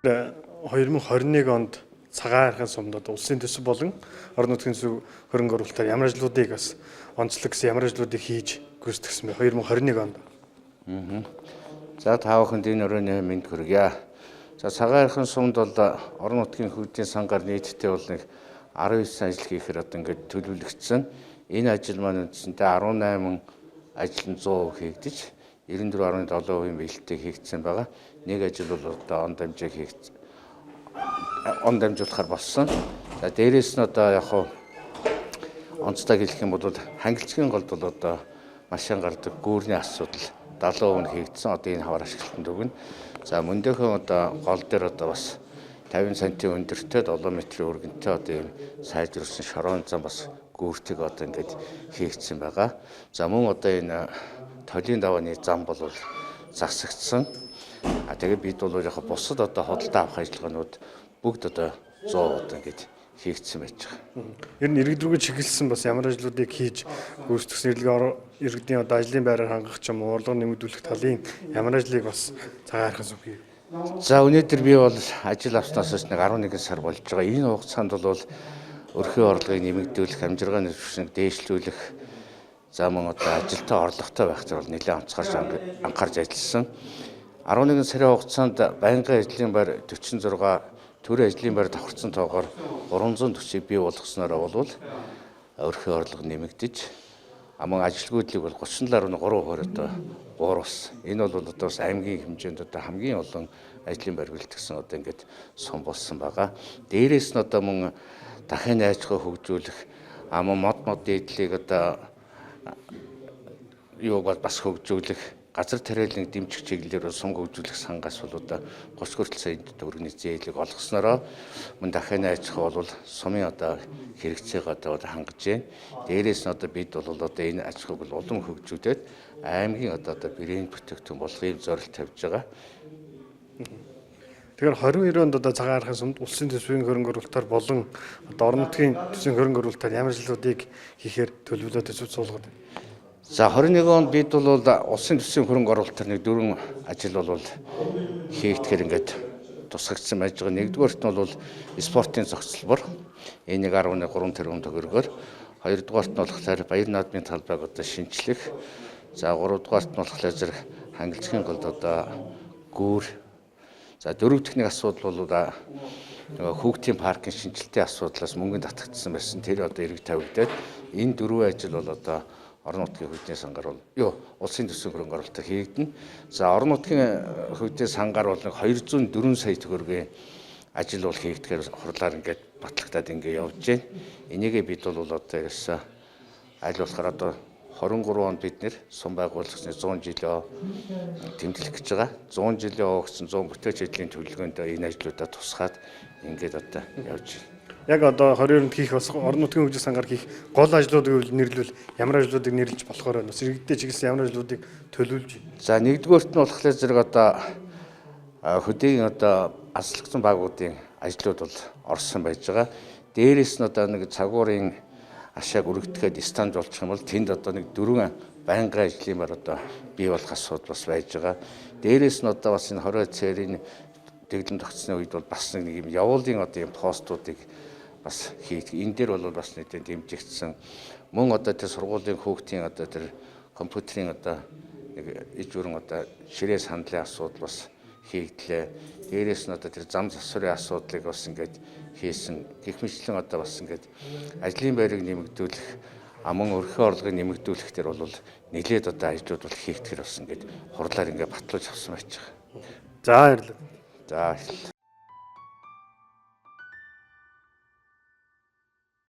2021 онд цагаан архын сумдад улсын төсөв болон орон нутгийн хөрөнгө оруулалтаар ямар ажлуудыг бас онцлог гэсэн ямар ажлуудыг хийж гүйцэтгэсэн бэ 2021 онд. За та бүхэнд энэ өрөөний мэнд хүргье. За цагаан архын сумд бол орон нутгийн хөгжлийн сангаар нийтдээ бол нэг 19 ажил хийхээр одоо ингээд төлөвлөгдсөн. Энэ ажил маань үндсэндээ 18 ажил нь 100% хийгдэж 94.7% биелэлтэй хийгдсэн байгаа. Нэг ажил бол одоо он дамжуулахар болсон. За дээрээс нь одоо яг хуу онцтой хэлэх юм бол хангилцгийн голд бол одоо машин гардаг гүүрний асуудал 70% нь хийгдсэн. Одоо энэ хавар ашиглалтанд өгнө. За мөндөөхөн одоо гол дээр одоо бас 50 см өндөртэй 7 м-ийн өргөнтэй одоо ийм сайжруулсан шорон зам бас гүүртийг одоо ингээд хийгдсэн байгаа. За мөн одоо энэ толын давааны зам бол засагдсан. Тэгээд бид бол яг бусад одоо худалдаа авах ажиллагаанууд бүгд одоо 100 одоо ингээд хийгдсэн байж байгаа. Ер нь иргэд рүүгээ чиглэсэн бас ямар ажлуудыг хийж гүйцэтгэсэн иргэдийн одоо ажлын байраар хангах ч юм уу урлаг нэмэгдүүлэх талын ямар ажлыг бас цагаан архын сум хийв. За өнөөдөр би бол ажил авснаас нэг 11 сар болж байгаа. Энэ хугацаанд бол өрхөө орлогыг нэмэгдүүлэх, амжиргааны түвшинг дээшлүүлэх, за мөн одоо ажилтаа орлоготой байх зэрэг бол нэлээд анхаарч ажилласан. 11 сарын хугацаанд байнгын ажлын байр 46, төрийн ажлын байр давхарсан тоогоор 340-ийг бий болгосноор бол өрхөө орлого нэмэгдэж, мөн ажилгүйдлийг бол 37.3% одоо бууруулсан. Энэ бол одоо бас аймгийн хэмжээнд одоо хамгийн олон ажлын байр бэлтгэсэн одоо ингээд сум болсон байгаа. Дээрээс нь одоо мөн дахин аж ахуй хөгжүүлэх, мөн мод дээдлийг одоо бас хөгжүүлэх, газар тариалан дэмжих чиглэлээр сум хөгжүүлэх сангаас бол одоо 30 хүртэл сая төгрөгийн зээлийг олгоснороо мөн дахин аж ахуй бол сумын одоо хэрэгцээг одоо хангаж байна. Дээрээс нь одоо бид бол одоо энэ аж ахуйг улам хөгжүүлээд аймгийн одоо брэнд бүтээгдэхүүн болгохын зорилт тавьж байгаа. Тэгэхээр 22 онд одоо цагаан архын сумд улсын төсвийн хөрөнгө оруулалтаар болон одоо орон нутгийн төсвийн хөрөнгө оруулалтаар ямар ажлуудыг хийхээр төлөвлөлөө төсөв суулгаад байна. За 21 онд бид бол улсын төсвийн хөрөнгө оруулалтаар нэг 4 ажил бол хийгдэхээр ингээд тусгагдсан байж байгаа. Нэгдүгээрт нь бол спортын зохицолбор. Энийг 11.3 тэрбум төгрөгөөр. Хоёрдугаарт нь болохоор баяр наадмын талбайг одоо шинчлэх. За гуравдугаарт нь болохоор зэрэг хангилцгийн голд одоо гүүр. За дөрөв дэх нэг асуудал бол хүүхдийн паркын шинжилтийн асуудлаас мөнгөнд татагдсан байсан. Тэр одоо эрэг тавигдаад энэ дөрвөн ажил бол одоо орон нутгийн хөгжлийн сангаар улсын төсвийн хөрөнгө оруулалтаар хийгдэнэ. За орон нутгийн хөгжлийн сангаар бол 204 сая төгрөгийн ажил бол хийгдэхээр хурлаар ингээд батлагдаад ингээд явж байна. Энийгээ бид бол одоо ерөөсөө аль болохоор одоо 23 онд бид нэр сум байгуулагдсны 100 жилөө тэмдэглэх гэж байгаа. 100 жилийн өгсөн 100 бүтээгч ажлын төлөвлөгөөнд энэ ажлуудаа тусгаад ингээд одоо явж байна. Яг одоо 22-нд хийх бас орон нутгийн хөгжлийн сангаар хийх гол ажлуудыг нэрлвэл ямар ажлуудыг нэрлэж болохоор байна. Бас иргэдэд чиглэсэн ямар ажлуудыг төлөвлөж байна. За нэгдүгээрт нь болохоор зэрэг одоо хөдөөгийн одоо аслагдсан байгуудын ажлууд бол орсон байж байгаа. Дээрээс нь одоо нэг цагуурын ашааг өргөдөхөд станж болчих юм бол тэнд одоо нэг 4 байнгын ажлын байр одоо бий болох асуудал бас байж байгаа. Дээрээс нь одоо бас энэ 20 цэрийн дэглэм тогтсны үед бол бас нэг юм явуулын одоо юм постуудыг бас хийх. Энэ дээр бол бас нэгэн дэмжигдсэн. Мөн одоо тэр сургуулийн хүүхдийн одоо тэр компьютерийн одоо нэг иж бүрэн одоо ширээ сандлын асуудал бас хийгдлээ. Дээрээс нь одоо тэр зам засварын асуудлыг бас ингээд хийсэн. Гэх мэтлэн одоо бас ингээд ажлын байрыг нэмэгдүүлэх, мөн өрхөө орлогыг нэмэгдүүлэх төр бол нэлээд одоо ажлууд бол хийгдэхэр бас ингээд хурлаар ингээд батлуулж авсан байж байгаа. За баярлалаа. За